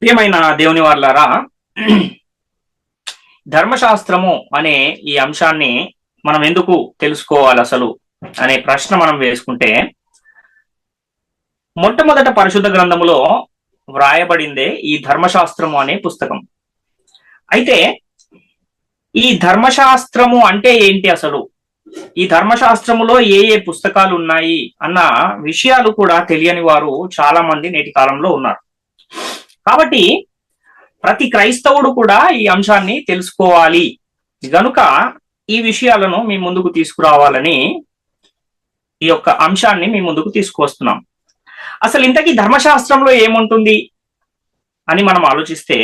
ప్రియమైన దేవుని వాళ్ళారా, ధర్మశాస్త్రము అనే ఈ అంశాన్ని మనం ఎందుకు తెలుసుకోవాలి అసలు అనే ప్రశ్న మనం వేసుకుంటే, మొట్టమొదట పరిశుద్ధ గ్రంథములో వ్రాయబడిందే ఈ ధర్మశాస్త్రము అనే పుస్తకం. అయితే ఈ ధర్మశాస్త్రము అంటే ఏంటి అసలు, ఈ ధర్మశాస్త్రములో ఏ ఏ పుస్తకాలు ఉన్నాయి అన్న విషయాలు కూడా తెలియని వారు చాలా మంది నేటి కాలంలో ఉన్నారు. కాబట్టి ప్రతి క్రైస్తవుడు కూడా ఈ అంశాన్ని తెలుసుకోవాలి గనుక ఈ విషయాలను మీ ముందుకు తీసుకురావాలని ఈ యొక్క అంశాన్ని మీ ముందుకు తీసుకువస్తున్నాం. అసలు ఇంతకీ ధర్మశాస్త్రంలో ఏముంటుంది అని మనం ఆలోచిస్తే,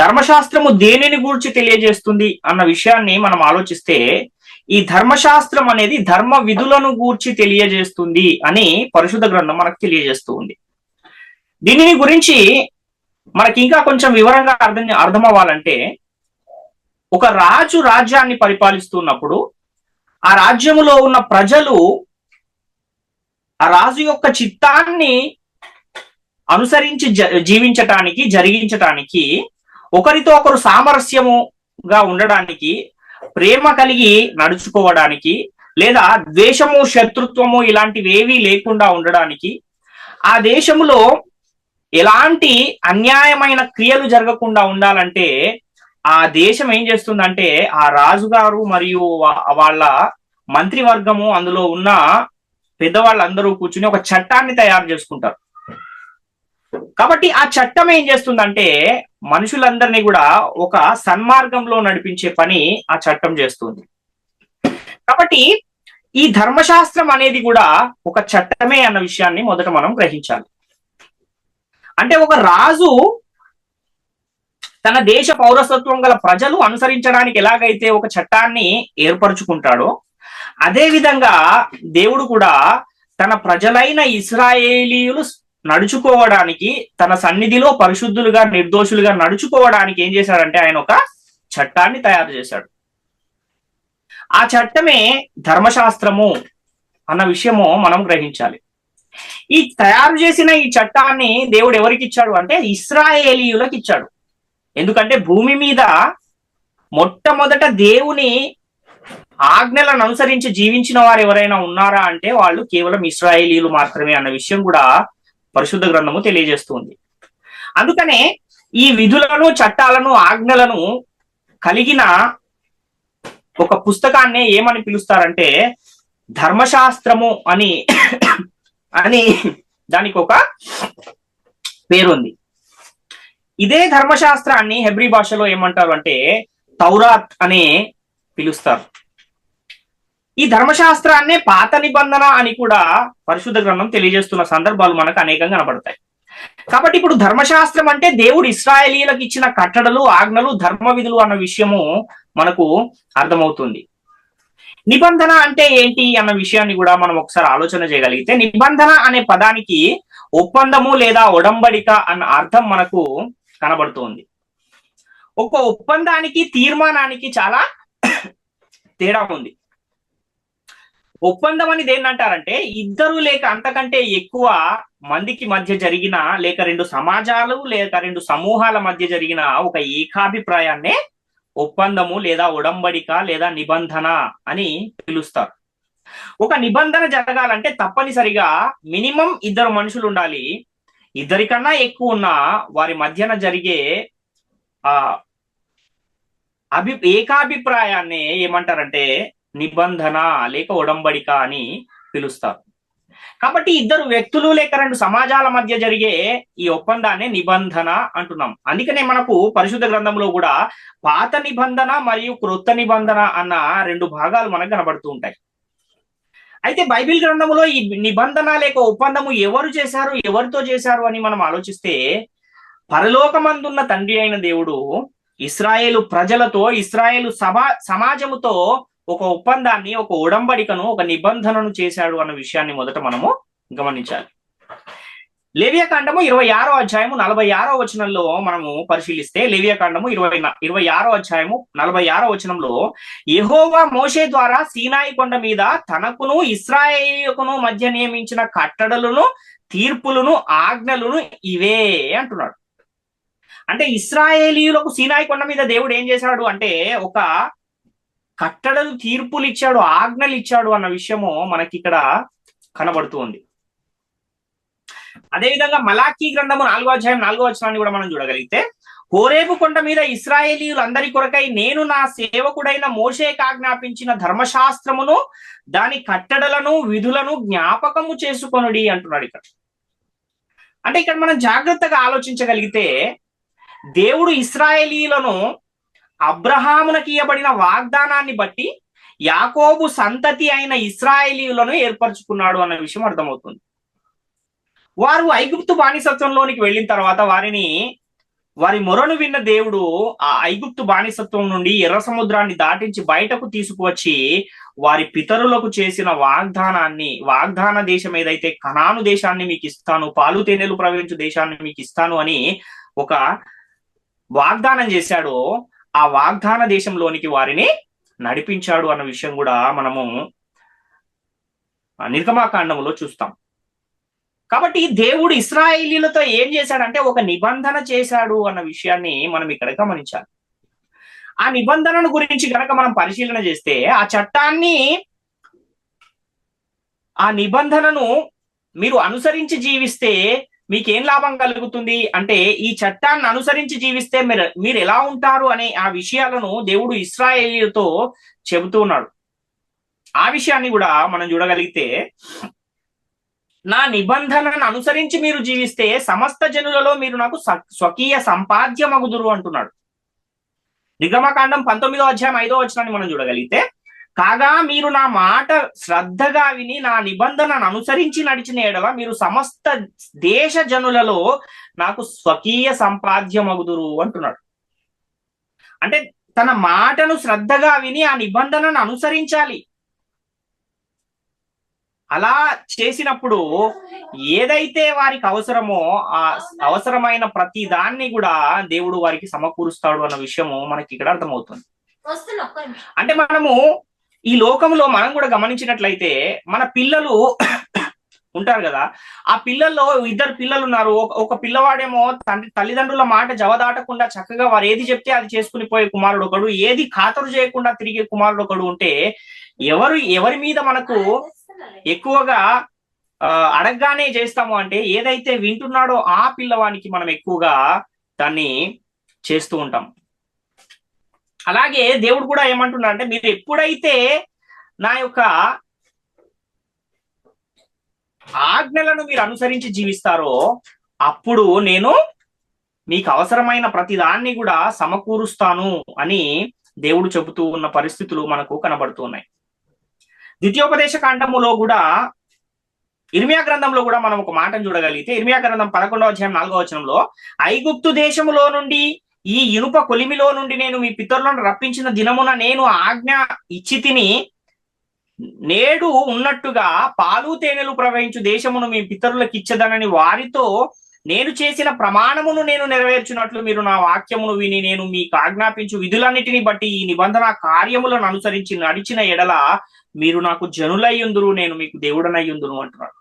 ధర్మశాస్త్రము దేనిని గూర్చి తెలియజేస్తుంది అన్న విషయాన్ని మనం ఆలోచిస్తే, ఈ ధర్మశాస్త్రం అనేది ధర్మ విధులను గూర్చి తెలియజేస్తుంది అని పరిశుద్ధ గ్రంథం మనకు తెలియజేస్తూ ఉంది. దీనిని గురించి మనకి ఇంకా కొంచెం వివరంగా అర్థం అవ్వాలంటే, ఒక రాజు రాజ్యాన్ని పరిపాలిస్తున్నప్పుడు ఆ రాజ్యములో ఉన్న ప్రజలు ఆ రాజు యొక్క చిత్తాన్ని అనుసరించి జీవించటానికి, జరిగించటానికి, ఒకరితో ఒకరు సామరస్యముగా ఉండడానికి, ప్రేమ కలిగి నడుచుకోవడానికి, లేదా ద్వేషము, శత్రుత్వము ఇలాంటివి ఏవీ లేకుండా ఉండడానికి, ఆ దేశంలో ఎలాంటి అన్యాయమైన క్రియలు జరగకుండా ఉండాలంటే ఆ దేశం ఏం చేస్తుందంటే, ఆ రాజుగారు మరియు వాళ్ళ మంత్రివర్గము, అందులో ఉన్న పెద్దవాళ్ళందరూ కూర్చుని ఒక చట్టాన్ని తయారు చేసుకుంటారు. కాబట్టి ఆ చట్టం ఏం చేస్తుందంటే మనుషులందరినీ కూడా ఒక సన్మార్గంలో నడిపించే పని ఆ చట్టం చేస్తుంది. కాబట్టి ఈ ధర్మశాస్త్రం అనేది కూడా ఒక చట్టమే అన్న విషయాన్ని మొదట మనం గ్రహించాలి. అంటే ఒక రాజు తన దేశ పౌరసత్వం గల ప్రజలు అనుసరించడానికి ఎలాగైతే ఒక చట్టాన్ని ఏర్పరచుకుంటాడో, అదే విధంగా దేవుడు కూడా తన ప్రజలైన ఇశ్రాయేలీయులు నడుచుకోవడానికి, తన సన్నిధిలో పరిశుద్ధులుగా, నిర్దోషులుగా నడుచుకోవడానికి ఏం చేశాడంటే ఆయన ఒక చట్టాన్ని తయారు చేశాడు. ఆ చట్టమే ధర్మశాస్త్రము అన్న విషయము మనం గ్రహించాలి. ఈ తయారు చేసిన ఈ చట్టాన్ని దేవుడు ఎవరికి ఇచ్చాడు అంటే ఇశ్రాయేలీయులకు ఇచ్చాడు. ఎందుకంటే భూమి మీద మొట్టమొదట దేవుని ఆజ్ఞలను అనుసరించి జీవించిన వారు ఎవరైనా ఉన్నారా అంటే వాళ్ళు కేవలం ఇశ్రాయేలీయులు మాత్రమే అన్న విషయం కూడా పరిశుద్ధ గ్రంథము తెలియజేస్తుంది. అందుకనే ఈ విధులను, చట్టాలను, ఆజ్ఞలను కలిగిన ఒక పుస్తకాన్ని ఏమని పిలుస్తారంటే ధర్మశాస్త్రము అని అని దానికి ఒక పేరుంది. ఇదే ధర్మశాస్త్రాన్ని హెబ్రీ భాషలో ఏమంటారు అంటే తౌరాత్ అని పిలుస్తారు. ఈ ధర్మశాస్త్రాన్నే పాత నిబంధన అని కూడా పరిశుద్ధ గ్రంథం తెలియజేస్తున్న సందర్భాలు మనకు అనేకంగా కనబడతాయి. కాబట్టి ఇప్పుడు ధర్మశాస్త్రం అంటే దేవుడు ఇశ్రాయేలీయులకు ఇచ్చిన కట్టడలు, ఆజ్ఞలు, ధర్మ విధులు అన్న విషయము మనకు అర్థమవుతుంది. నిబంధన అంటే ఏంటి అన్న విషయాన్ని కూడా మనం ఒకసారి ఆలోచన చేయగలిగితే, నిబంధన అనే పదానికి ఒప్పందము లేదా ఒడంబడిక అన్న అర్థం మనకు కనబడుతుంది. ఒక ఒప్పందానికి, తీర్మానానికి చాలా తేడా ఉంది. ఒప్పందం అని దేన్ని అంటారంటే ఇద్దరు లేక అంతకంటే ఎక్కువ మందికి మధ్య జరిగిన, లేక రెండు సమాజాలు లేక రెండు సమూహాల మధ్య జరిగిన ఒక ఏకాభిప్రాయాన్నే ఒప్పందము లేదా ఒడంబడిక లేదా నిబంధన అని పిలుస్తారు. ఒక నిబంధన జరగాలంటే తప్పనిసరిగా మినిమం ఇద్దరు మనుషులు ఉండాలి. ఇద్దరికన్నా ఎక్కువ ఉన్న వారి మధ్యన జరిగే ఏకాభిప్రాయాన్ని ఏమంటారంటే నిబంధన లేక ఒడంబడిక అని పిలుస్తారు. కాబట్టి ఇద్దరు వ్యక్తులు లేక రెండు సమాజాల మధ్య జరిగే ఈ ఒప్పందాన్ని నిబంధన అంటున్నాం. అందుకనే మనకు పరిశుద్ధ గ్రంథంలో కూడా పాత నిబంధన మరియు క్రొత్త నిబంధన అన్న రెండు భాగాలు మనకు కనబడుతూ ఉంటాయి. అయితే బైబిల్ గ్రంథంలో ఈ నిబంధన లేక ఒప్పందము ఎవరు చేశారు, ఎవరితో చేశారు అని మనం ఆలోచిస్తే, పరలోకమందున్న తండ్రి అయిన దేవుడు ఇశ్రాయేలు ప్రజలతో, ఇశ్రాయేలు సమాజముతో ఒక ఒప్పందాన్ని, ఒక ఒడంబడికను, ఒక నిబంధనను చేశాడు అన్న విషయాన్ని మొదట మనము గమనించాలి. లేవియాకాండము 26వ అధ్యాయము 46వ వచనంలో మనము పరిశీలిస్తే, లేవియాకాండము 26వ అధ్యాయము 46వ వచనంలో యెహోవా మోషే ద్వారా సీనాయి కొండ మీద తనకును ఇశ్రాయేలుకును మధ్య నియమించిన కట్టడలను, తీర్పులను, ఆజ్ఞలను ఇవే అంటున్నాడు. అంటే ఇశ్రాయేలీయులకు సీనాయి కొండ మీద దేవుడు ఏం చేశాడు అంటే ఒక కట్టడలు, తీర్పులు ఇచ్చాడు, ఆజ్ఞలు ఇచ్చాడు అన్న విషయము మనకి ఇక్కడ కనబడుతూ ఉంది. అదేవిధంగా మలాకీ గ్రంథము 4వ అధ్యాయం 4వ వచనాన్ని కూడా మనం చూడగలిగితే, హోరేబు కొండ మీద ఇశ్రాయేలీయులందరి కొరకై నేను నా సేవకుడైన మోషేకు ఆజ్ఞాపించిన ధర్మశాస్త్రమును దాని కట్టడలను విధులను జ్ఞాపకము చేసుకొనుడి అంటున్నాడు ఇక్కడ. అంటే ఇక్కడ మనం జాగ్రత్తగా ఆలోచించగలిగితే దేవుడు ఇశ్రాయేలీయులను అబ్రహామునకి ఇవ్వబడిన వాగ్దానాన్ని బట్టి యాకోబు సంతతి అయిన ఇశ్రాయేలీయులను ఏర్పరచుకున్నాడు అన్న విషయం అర్థమవుతుంది. వారు ఐగుప్తు బానిసత్వంలోనికి వెళ్ళిన తర్వాత వారి మొరను విన్న దేవుడు ఆ ఐగుప్తు బానిసత్వం నుండి ఎర్ర సముద్రాన్ని దాటించి బయటకు తీసుకువచ్చి వారి పితరులకు చేసిన వాగ్దాన దేశం ఏదైతే కనాను దేశాన్ని మీకు ఇస్తాను, పాలు తేనెలు ప్రవహించు దేశాన్ని మీకు ఇస్తాను అని ఒక వాగ్దానం చేశాడో ఆ వాగ్దాన దేశంలోనికి వారిని నడిపించాడు అన్న విషయం కూడా మనము నిర్గమాకాండములో చూస్తాం. కాబట్టి దేవుడు ఇశ్రాయేలీయులతో ఏం చేశాడంటే ఒక నిబంధన చేశాడు అన్న విషయాన్ని మనం ఇక్కడ గమనించాలి. ఆ నిబంధనను గురించి కనుక మనం పరిశీలన చేస్తే ఆ నిబంధనను మీరు అనుసరించి జీవిస్తే మీకేం లాభం కలుగుతుంది అంటే, ఈ చట్టాన్ని అనుసరించి జీవిస్తే మీరు ఎలా ఉంటారు అనే ఆ విషయాలను దేవుడు ఇశ్రాయేలీయులతో చెబుతూ ఉన్నాడు. ఆ విషయాన్ని కూడా మనం చూడగలిగితే, నా నిబంధనను అనుసరించి మీరు జీవిస్తే సమస్త జనులలో మీరు నాకు స్వకీయ సంపాద్యమగుదురు అంటున్నాడు. నిర్గమకాండం 19వ అధ్యాయం 5వ వచనాన్ని మనం చూడగలిగితే, కాగా మీరు నా మాట శ్రద్ధగా విని నా నిబంధనను అనుసరించి నడిచిన ఎడల మీరు సమస్త దేశ జనులలో నాకు స్వకీయ సంపాద్యమగుదురు అంటున్నాడు. అంటే తన మాటను శ్రద్ధగా విని ఆ నిబంధనను అనుసరించాలి. అలా చేసినప్పుడు ఏదైతే వారికి అవసరమో ఆ అవసరమైన ప్రతి దాన్ని కూడా దేవుడు వారికి సమకూరుస్తాడు అన్న విషయము మనకి ఇక్కడ అర్థమవుతుంది. అంటే మనము ఈ లోకంలో మనం కూడా గమనించినట్లయితే మన పిల్లలు ఉంటారు కదా, ఆ పిల్లల్లో 2 పిల్లలు ఉన్నారు. ఒక పిల్లవాడేమో తల్లిదండ్రుల మాట జవదాటకుండా చక్కగా వారు ఏది చెప్తే అది చేసుకుని పోయే కుమారుడు ఒకడు, ఏది ఖాతరు చేయకుండా తిరిగే కుమారుడు ఒకడు ఉంటే ఎవరి మీద మనకు ఎక్కువగా అడగగానే చేస్తాము అంటే ఏదైతే వింటున్నాడో ఆ పిల్లవానికి మనం ఎక్కువగా దాన్ని చేస్తూ ఉంటాం. అలాగే దేవుడు కూడా ఏమంటున్నాడు అంటే, మీరు ఎప్పుడైతే నా యొక్క ఆజ్ఞలను మీరు అనుసరించి జీవిస్తారో అప్పుడు నేను మీకు అవసరమైన ప్రతి దాన్ని కూడా సమకూరుస్తాను అని దేవుడు చెబుతూ ఉన్న పరిస్థితులు మనకు కనబడుతున్నాయి. ద్వితీయోపదేశ కాండములో కూడా ఇర్మియా గ్రంథంలో కూడా మనం ఒక మాటను చూడగలిగితే, ఇర్మియా గ్రంథం 11వ అధ్యాయం 4వ వచనంలో, ఐగుప్తు దేశములో నుండి ఈ ఇనుప కొలిమిలో నుండి నేను మీ పితరులను రప్పించిన దినమున నేను ఆజ్ఞ ఇచ్చి తిని నేడు ఉన్నట్టుగా పాలు తేనెలు ప్రవహించు దేశమును మీ పితరులకు ఇచ్చదనని వారితో నేను చేసిన ప్రమాణమును నేను నెరవేర్చున్నట్లు మీరు నా వాక్యమును విని నేను మీకు ఆజ్ఞాపించు విధులన్నిటిని బట్టి ఈ నిబంధన కార్యములను అనుసరించి నడిచిన ఎడల మీరు నాకు జనులయ్యుందురు, నేను మీకు దేవుడనయ్యుందును అంటున్నాడు.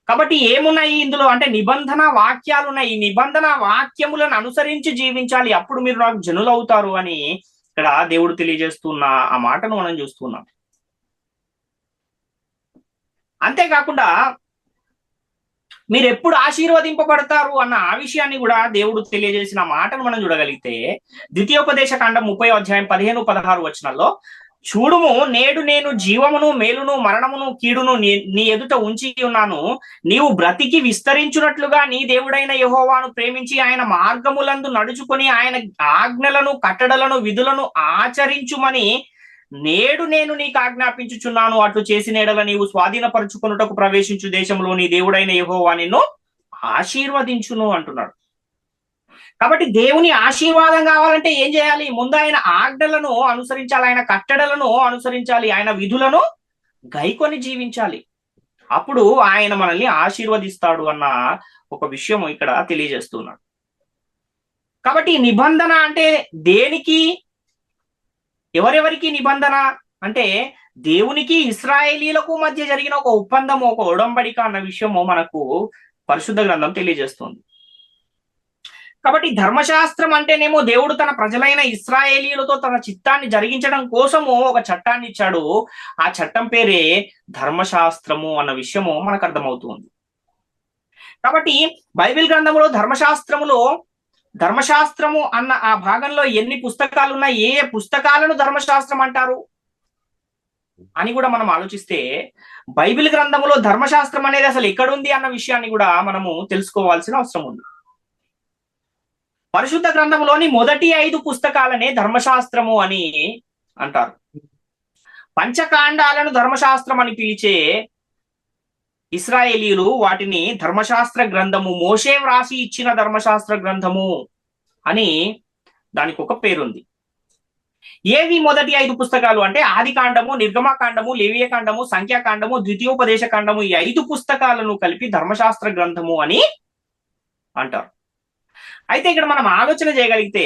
కాబట్టి ఏమున్నాయి ఇందులో అంటే నిబంధన వాక్యాలు ఉన్నాయి. ఈ నిబంధన వాక్యములను అనుసరించి జీవించాలి, అప్పుడు మీరు నాకు జనులు అవుతారు అని ఇక్కడ దేవుడు తెలియజేస్తున్న ఆ మాటను మనం చూస్తున్నాం. అంతేకాకుండా మీరు ఎప్పుడు ఆశీర్వదింపబడతారు అన్న ఆ విషయాన్ని కూడా దేవుడు తెలియజేసిన మాటను మనం చూడగలిగితే, ద్వితీయోపదేశ కాండం 30వ అధ్యాయం 15-16 వచనాల్లో, చూడుము నేడు నేను జీవమును మేలును మరణమును కీడును నీ ఎదుట ఉంచి ఉన్నాను, నీవు బ్రతికి విస్తరించున్నట్లుగా నీ దేవుడైన యెహోవాను ప్రేమించి ఆయన మార్గములందు నడుచుకొని ఆయన ఆజ్ఞలను కట్టడలను విధులను ఆచరించుమని నేడు నేను నీకు ఆజ్ఞాపించుచున్నాను. అట్లు చేసిన ఎడల నీవు స్వాధీనపరుచుకొనుటకు ప్రవేశించు దేశంలో నీ దేవుడైన యెహోవా నిన్ను ఆశీర్వదించును అంటున్నాడు. కాబట్టి దేవుని ఆశీర్వాదం కావాలంటే ఏం చేయాలి? ముందు ఆయన ఆజ్ఞలను అనుసరించాలి, ఆయన కట్టడలను అనుసరించాలి, ఆయన విధులను గైకొని జీవించాలి. అప్పుడు ఆయన మనల్ని ఆశీర్వదిస్తాడు అన్న ఒక విషయం ఇక్కడ తెలియజేస్తున్నాడు. కాబట్టి నిబంధన అంటే దేనికి, ఎవరెవరికి నిబంధన అంటే దేవునికి ఇశ్రాయేలీలకు మధ్య జరిగిన ఒక ఒప్పందము, ఒక ఒడంబడిక అన్న విషయము మనకు పరిశుద్ధ గ్రంథం తెలియజేస్తుంది. కాబట్టి ధర్మశాస్త్రం అంటేనేమో దేవుడు తన ప్రజలైన ఇశ్రాయేలీయులతో తన చిత్తాన్ని జరిగించడం కోసము ఒక చట్టాన్ని ఇచ్చాడు. ఆ చట్టం పేరే ధర్మశాస్త్రము అన్న విషయము మనకు అర్థమవుతుంది. కాబట్టి బైబిల్ గ్రంథంలో ధర్మశాస్త్రము అన్న ఆ భాగంలో ఎన్ని పుస్తకాలు ఉన్నాయి, ఏ పుస్తకాలను ధర్మశాస్త్రం అంటారు అని కూడా మనం ఆలోచిస్తే బైబిల్ గ్రంథంలో ధర్మశాస్త్రం అనేది అసలు ఎక్కడుంది అన్న విషయాన్ని కూడా మనము తెలుసుకోవాల్సిన అవసరం ఉంది. పరిశుద్ధ గ్రంథంలోని మొదటి 5 పుస్తకాలనే ధర్మశాస్త్రము అని అంటారు. పంచకాండాలను ధర్మశాస్త్రం అని పిలిచే ఇశ్రాయేలీయులు వాటిని ధర్మశాస్త్ర గ్రంథము, మోషే వ్రాసి ఇచ్చిన ధర్మశాస్త్ర గ్రంథము అని దానికి ఒక పేరుంది. ఏవి మొదటి 5 పుస్తకాలు అంటే ఆది కాండము, నిర్గమకాండము, లేవియ కాండము, సంఖ్యాకాండము, ద్వితీయోపదేశ కాండము. ఈ 5 పుస్తకాలను కలిపి ధర్మశాస్త్ర గ్రంథము అని అంటారు. అయితే ఇక్కడ మనం ఆలోచన చేయగలిగితే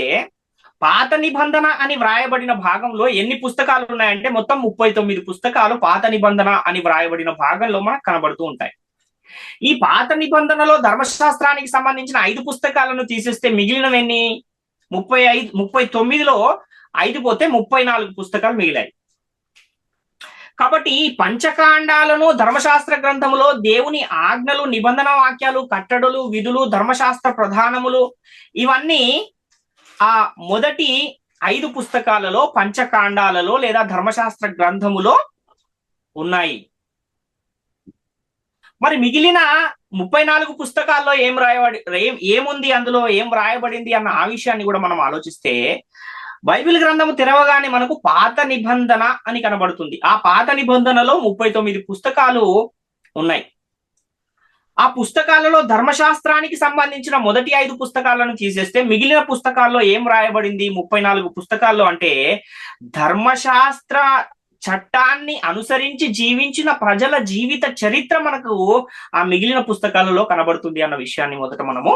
పాత నిబంధన అని వ్రాయబడిన భాగంలో ఎన్ని పుస్తకాలు ఉన్నాయంటే మొత్తం 39 పుస్తకాలు పాత నిబంధన అని వ్రాయబడిన భాగంలో మనకు కనబడుతూ ఉంటాయి. ఈ పాత నిబంధనలో ధర్మశాస్త్రానికి సంబంధించిన 5 పుస్తకాలను తీసేస్తే మిగిలినవన్నీ 39లో 5 పోతే 34 పుస్తకాలు మిగిలాయి. కాబట్టి ఈ పంచకాండాలను ధర్మశాస్త్ర గ్రంథములో దేవుని ఆజ్ఞలు, నిబంధన వాక్యాలు, కట్టడలు, విధులు, ధర్మశాస్త్ర ప్రధానములు ఇవన్నీ ఆ మొదటి 5 పుస్తకాలలో, పంచకాండాలలో లేదా ధర్మశాస్త్ర గ్రంథములో ఉన్నాయి. మరి మిగిలిన 34 పుస్తకాల్లో ఏముంది, అందులో ఏం రాయబడింది అన్న ఆ విషయాన్ని కూడా మనం ఆలోచిస్తే బైబిల్ గ్రంథము తెరవగానే మనకు పాత నిబంధన అని కనబడుతుంది. ఆ పాత నిబంధనలో 39 పుస్తకాలు ఉన్నాయి. ఆ పుస్తకాలలో ధర్మశాస్త్రానికి సంబంధించిన మొదటి 5 పుస్తకాలను తీసేస్తే మిగిలిన పుస్తకాల్లో ఏం రాయబడింది 34 పుస్తకాల్లో అంటే ధర్మశాస్త్ర చట్టాన్ని అనుసరించి జీవించిన ప్రజల జీవిత చరిత్ర మనకు ఆ మిగిలిన పుస్తకాలలో కనబడుతుంది అన్న విషయాన్ని మొదట మనము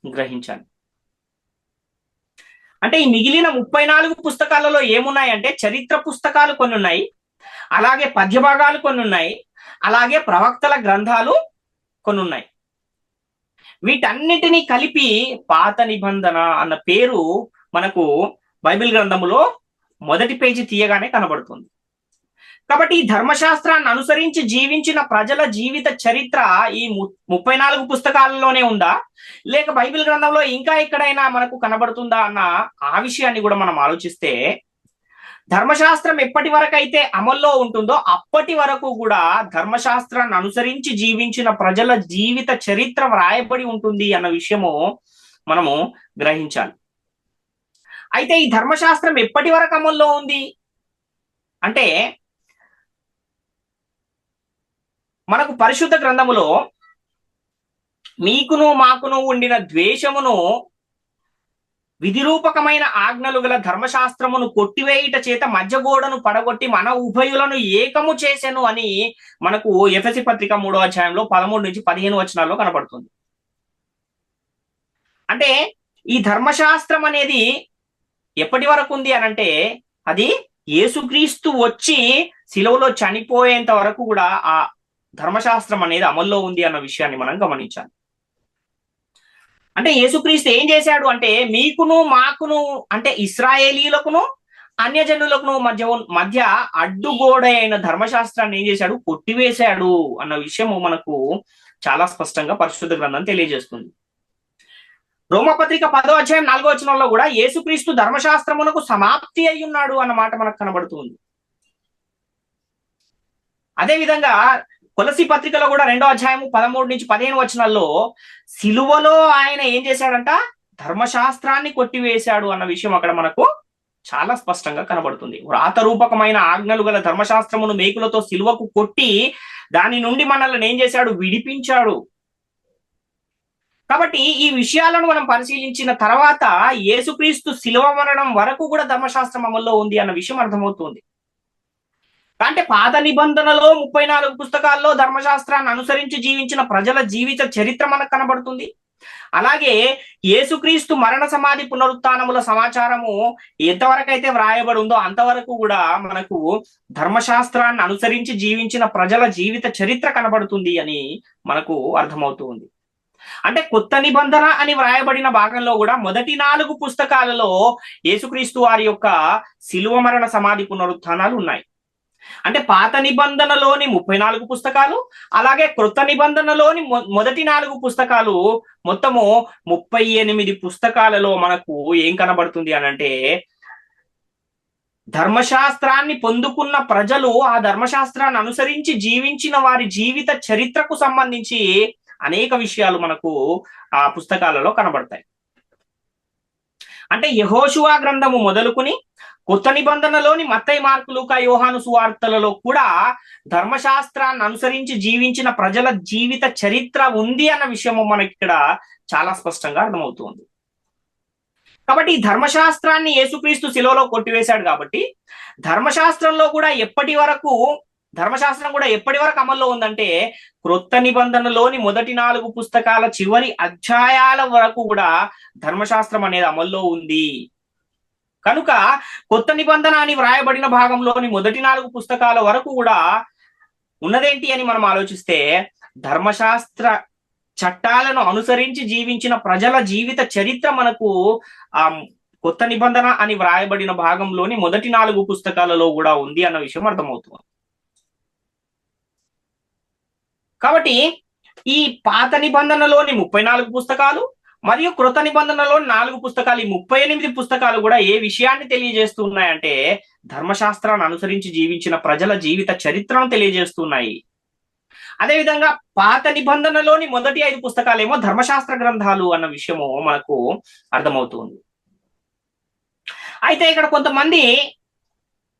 గ్రహించాలి. అంటే ఈ మిగిలిన 34 పుస్తకాలలో ఏమున్నాయంటే చరిత్ర పుస్తకాలు కొన్ని ఉన్నాయి, అలాగే పద్య భాగాలు కొన్ని ఉన్నాయి, అలాగే ప్రవక్తల గ్రంథాలు కొన్ని ఉన్నాయి. వీటన్నిటినీ కలిపి పాత నిబంధన అన్న పేరు మనకు బైబిల్ గ్రంథములో మొదటి పేజీ తీయగానే కనబడుతుంది. కాబట్టి ఈ ధర్మశాస్త్రాన్ని అనుసరించి జీవించిన ప్రజల జీవిత చరిత్ర ఈ 34 పుస్తకాలలోనే ఉందా, లేక బైబిల్ గ్రంథంలో ఇంకా ఎక్కడైనా మనకు కనబడుతుందా అన్న ఆ విషయాన్ని కూడా మనం ఆలోచిస్తే ధర్మశాస్త్రం ఎప్పటి వరకు అయితే అమల్లో ఉంటుందో అప్పటి వరకు కూడా ధర్మశాస్త్రాన్ని అనుసరించి జీవించిన ప్రజల జీవిత చరిత్ర వ్రాయబడి ఉంటుంది అన్న విషయము మనము గ్రహించాలి. అయితే ఈ ధర్మశాస్త్రం ఎప్పటి వరకు అమల్లో ఉంది అంటే మనకు పరిశుద్ధ గ్రంథములో మీకును మాకును ఉండిన ద్వేషమును విధిరూపకమైన ఆజ్ఞలు గల ధర్మశాస్త్రమును కొట్టివేయుట చేత మధ్యగోడను పడగొట్టి మన ఉభయులను ఏకము చేసెను అని మనకు ఎఫెసీ పత్రిక 3వ అధ్యాయంలో 13 నుంచి 15 వచనాల్లో కనబడుతుంది. అంటే ఈ ధర్మశాస్త్రం అనేది ఎప్పటి వరకు ఉంది అనంటే అది యేసుక్రీస్తు వచ్చి శిలువలో చనిపోయేంత వరకు కూడా ఆ ధర్మశాస్త్రం అనేది అమల్లో ఉంది అన్న విషయాన్ని మనం గమనించాలి. అంటే యేసుక్రీస్తు ఏం చేశాడు అంటే మీకును మాకును అంటే ఇశ్రాయేలీయులకును అన్యజనులకును మధ్య అడ్డుగోడ అయిన ధర్మశాస్త్రాన్ని ఏం చేశాడు, కొట్టివేశాడు అన్న విషయము మనకు చాలా స్పష్టంగా పరిశుద్ధ గ్రంథం తెలియజేస్తుంది. రోమపత్రిక 10వ అధ్యాయం 4వ వచనంలో కూడా యేసుక్రీస్తు ధర్మశాస్త్రమునకు సమాప్తి అయి ఉన్నాడు అన్న మాట మనకు కనబడుతుంది. అదే విధంగా కొలసి పత్రికలో కూడా 2వ అధ్యాయము 13 నుంచి 15 వచనాల్లో సిలువలో ఆయన ఏం చేశాడంట, ధర్మశాస్త్రాన్ని కొట్టివేశాడు అన్న విషయం అక్కడ మనకు చాలా స్పష్టంగా కనబడుతుంది. వ్రాత రూపకమైన ఆజ్ఞలు గల ధర్మశాస్త్రమును మేకులతో సిలువకు కొట్టి దాని నుండి మనల్ని ఏం చేశాడు, విడిపించాడు. కాబట్టి ఈ విషయాలను మనం పరిశీలించిన తర్వాత యేసుక్రీస్తు శిలువ మరణం వరకు కూడా ధర్మశాస్త్రం అమల్లో ఉంది అన్న విషయం అర్థమవుతుంది. అంటే పాత నిబంధనలో 34 పుస్తకాల్లో ధర్మశాస్త్రాన్ని అనుసరించి జీవించిన ప్రజల జీవిత చరిత్ర మనకు కనబడుతుంది. అలాగే యేసుక్రీస్తు మరణ సమాధి పునరుత్థానముల సమాచారము ఎంతవరకైతే వ్రాయబడి ఉందో అంతవరకు కూడా మనకు ధర్మశాస్త్రాన్ని అనుసరించి జీవించిన ప్రజల జీవిత చరిత్ర కనబడుతుంది అని మనకు అర్థమవుతూ ఉంది. అంటే కొత్త నిబంధన అని వ్రాయబడిన భాగంలో కూడా మొదటి 4 పుస్తకాలలో యేసుక్రీస్తు వారి యొక్క శిలువ మరణ సమాధి పునరుత్థానాలు ఉన్నాయి. అంటే పాత నిబంధనలోని 34 పుస్తకాలు, అలాగే క్రొత్త నిబంధనలోని మొదటి 4 పుస్తకాలు, మొత్తము 38 పుస్తకాలలో మనకు ఏం కనబడుతుంది అని అంటే, ధర్మశాస్త్రాన్ని పొందుకున్న ప్రజలు ఆ ధర్మశాస్త్రాన్ని అనుసరించి జీవించిన వారి జీవిత చరిత్రకు సంబంధించి అనేక విషయాలు మనకు ఆ పుస్తకాలలో కనబడతాయి. అంటే యెహోషువ గ్రంథము మొదలుకొని కొత్త నిబంధనలోని మత్తయి, మార్కు, లూకా, యోహాను సువార్తలలో కూడా ధర్మశాస్త్రాన్ని అనుసరించి జీవించిన ప్రజల జీవిత చరిత్ర ఉంది అన్న విషయము మనకి ఇక్కడ చాలా స్పష్టంగా అర్థమవుతుంది. కాబట్టి ఈ ధర్మశాస్త్రాన్ని యేసుక్రీస్తు శిలువలో కొట్టివేశాడు కాబట్టి ధర్మశాస్త్రం కూడా ఎప్పటి వరకు అమల్లో ఉందంటే, క్రొత్త నిబంధనలోని మొదటి 4 పుస్తకాల చివరి అధ్యాయాల వరకు కూడా ధర్మశాస్త్రం అనేది అమల్లో ఉంది. కనుక కొత్త నిబంధన అని వ్రాయబడిన భాగంలోని మొదటి 4 పుస్తకాల వరకు కూడా ఉన్నదేంటి అని మనం ఆలోచిస్తే, ధర్మశాస్త్ర చట్టాలను అనుసరించి జీవించిన ప్రజల జీవిత చరిత్ర మనకు ఆ కొత్త నిబంధన అని వ్రాయబడిన భాగంలోని మొదటి 4 పుస్తకాలలో కూడా ఉంది అన్న విషయం అర్థమవుతుంది. కాబట్టి ఈ పాత నిబంధనలోని 34 పుస్తకాలు మరియు కృత నిబంధనలోని 4 పుస్తకాలు, ఈ 38 పుస్తకాలు కూడా ఏ విషయాన్ని తెలియజేస్తున్నాయంటే, ధర్మశాస్త్రాన్ని అనుసరించి జీవించిన ప్రజల జీవిత చరిత్రను తెలియజేస్తున్నాయి. అదేవిధంగా పాత నిబంధనలోని మొదటి 5 పుస్తకాలేమో ధర్మశాస్త్ర గ్రంథాలు అన్న విషయము మనకు అర్థమవుతుంది. అయితే ఇక్కడ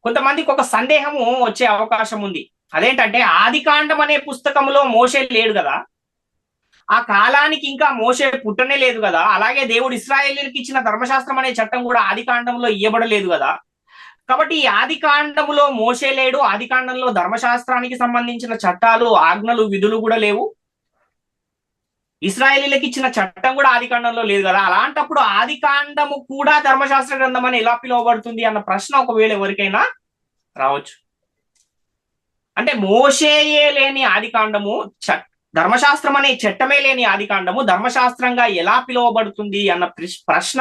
కొంతమందికి ఒక సందేహము వచ్చే అవకాశం ఉంది. అదేంటంటే, ఆదికాండం అనే పుస్తకంలో మోషే లేడు కదా, ఆ కాలానికి ఇంకా మోషే పుట్టనే లేదు కదా, అలాగే దేవుడు ఇశ్రాయేలీయులకు ఇచ్చిన ధర్మశాస్త్రం అనే చట్టం కూడా ఆదికాండంలో ఇవ్వబడలేదు కదా, కాబట్టి ఈ ఆదికాండములో మోషే లేడు, ఆదికాండంలో ధర్మశాస్త్రానికి సంబంధించిన చట్టాలు, ఆజ్ఞలు, విధులు కూడా లేవు, ఇశ్రాయేలీయులకు ఇచ్చిన చట్టం కూడా ఆదికాండంలో లేదు కదా, అలాంటప్పుడు ఆదికాండము కూడా ధర్మశాస్త్ర గ్రంథం అని ఎలా పిలువబడుతుంది అన్న ప్రశ్న ఒకవేళ ఎవరికైనా రావచ్చు. అంటే మోషేయే లేని ఆదికాండము, ధర్మశాస్త్రం అనే చట్టమే లేని ఆదికాండము ధర్మశాస్త్రంగా ఎలా పిలువబడుతుంది అన్న ప్రశ్న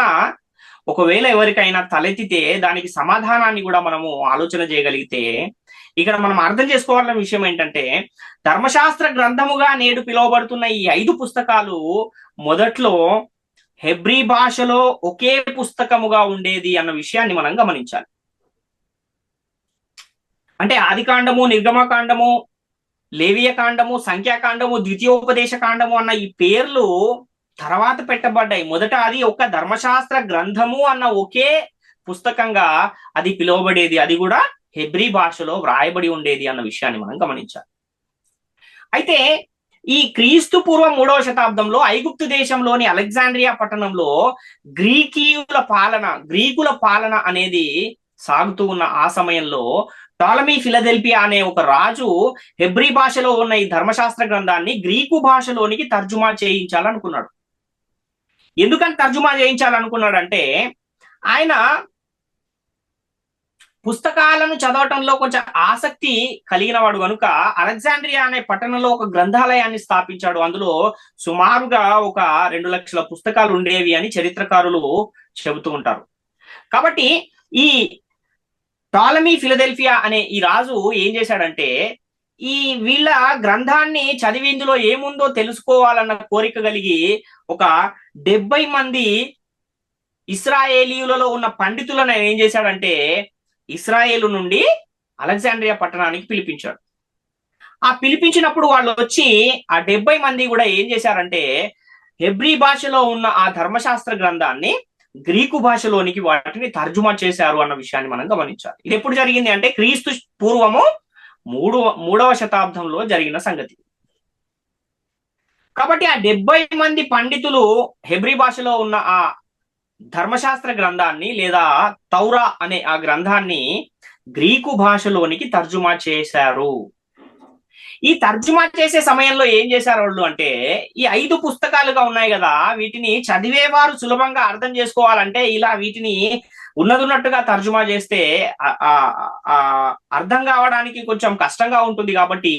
ఒకవేళ ఎవరికైనా తలెత్తితే దానికి సమాధానాన్ని కూడా మనము ఆలోచన చేయగలిగితే, ఇక్కడ మనం అర్థం చేసుకోవాలన్న విషయం ఏంటంటే, ధర్మశాస్త్ర గ్రంథముగా నేడు పిలువబడుతున్న ఈ 5 పుస్తకాలు మొదట్లో హెబ్రీ భాషలో ఒకే పుస్తకముగా ఉండేది అన్న విషయాన్ని మనం గమనించాలి. అంటే ఆదికాండము, నిర్గమకాండము, లేవియ కాండము, సంఖ్యాకాండము, ద్వితీయోపదేశ కాండము అన్న ఈ పేర్లు తర్వాత పెట్టబడ్డాయి. మొదట అది ఒక ధర్మశాస్త్ర గ్రంథము అన్న ఒకే పుస్తకంగా అది పిలువబడేది, అది కూడా హెబ్రీ భాషలో వ్రాయబడి ఉండేది అన్న విషయాన్ని మనం గమనించాలి. అయితే ఈ క్రీస్తు పూర్వం 3వ శతాబ్దంలో ఐగుప్తు దేశంలోని అలెగ్జాండ్రియా పట్టణంలో గ్రీకుల పాలన అనేది సాగుతూ ఉన్న ఆ సమయంలో టాలమీ ఫిలదెల్ఫియా అనే ఒక రాజు హెబ్రీ భాషలో ఉన్న ఈ ధర్మశాస్త్ర గ్రంథాన్ని గ్రీకు భాషలోనికి తర్జుమా చేయించాలనుకున్నాడు. ఎందుకని తర్జుమా చేయించాలనుకున్నాడంటే, ఆయన పుస్తకాలను చదవటంలో కొంచెం ఆసక్తి కలిగిన వాడు కనుక అలెగ్జాండ్రియా అనే పట్టణంలో ఒక గ్రంథాలయాన్ని స్థాపించాడు. అందులో సుమారుగా ఒక 2 లక్షల పుస్తకాలు ఉండేవి అని చరిత్రకారులు చెబుతూ ఉంటారు. కాబట్టి ఈ టాలమీ ఫిలదెల్ఫియా అనే ఈ రాజు ఏం చేశాడంటే, ఈ వీళ్ళ గ్రంథాన్ని చదివి ఇందులో ఏముందో తెలుసుకోవాలన్న కోరిక కలిగి ఒక 70 మంది ఇశ్రాయేలీయులలో ఉన్న పండితులను ఏం చేశాడంటే, ఇశ్రాయేలు నుండి అలెగ్జాండ్రియా పట్టణానికి పిలిపించాడు. ఆ పిలిపించినప్పుడు వాళ్ళు వచ్చి ఆ 70 మంది కూడా ఏం చేశారంటే, హెబ్రీ భాషలో ఉన్న ఆ ధర్మశాస్త్ర గ్రంథాన్ని గ్రీకు భాషలోనికి వాటిని తర్జుమా చేశారు అన్న విషయాన్ని మనం గమనించాలి. ఇది ఎప్పుడు జరిగింది అంటే, క్రీస్తు పూర్వము 3వ శతాబ్దంలో జరిగిన సంగతి. కాబట్టి ఆ 70 మంది పండితులు హెబ్రీ భాషలో ఉన్న ఆ ధర్మశాస్త్ర గ్రంథాన్ని లేదా తౌరా అనే ఆ గ్రంథాన్ని గ్రీకు భాషలోనికి తర్జుమా చేశారు. ఈ తర్జుమా చేసే సమయంలో ఏం చేశారు వాళ్ళు అంటే, ఈ 5 పుస్తకాలుగా ఉన్నాయి కదా, వీటిని చదివేవారు సులభంగా అర్థం చేసుకోవాలంటే ఇలా వీటిని ఉన్నట్టుగా తర్జుమా చేస్తే అర్థం కావడానికి కొంచెం కష్టంగా ఉంటుంది. కాబట్టి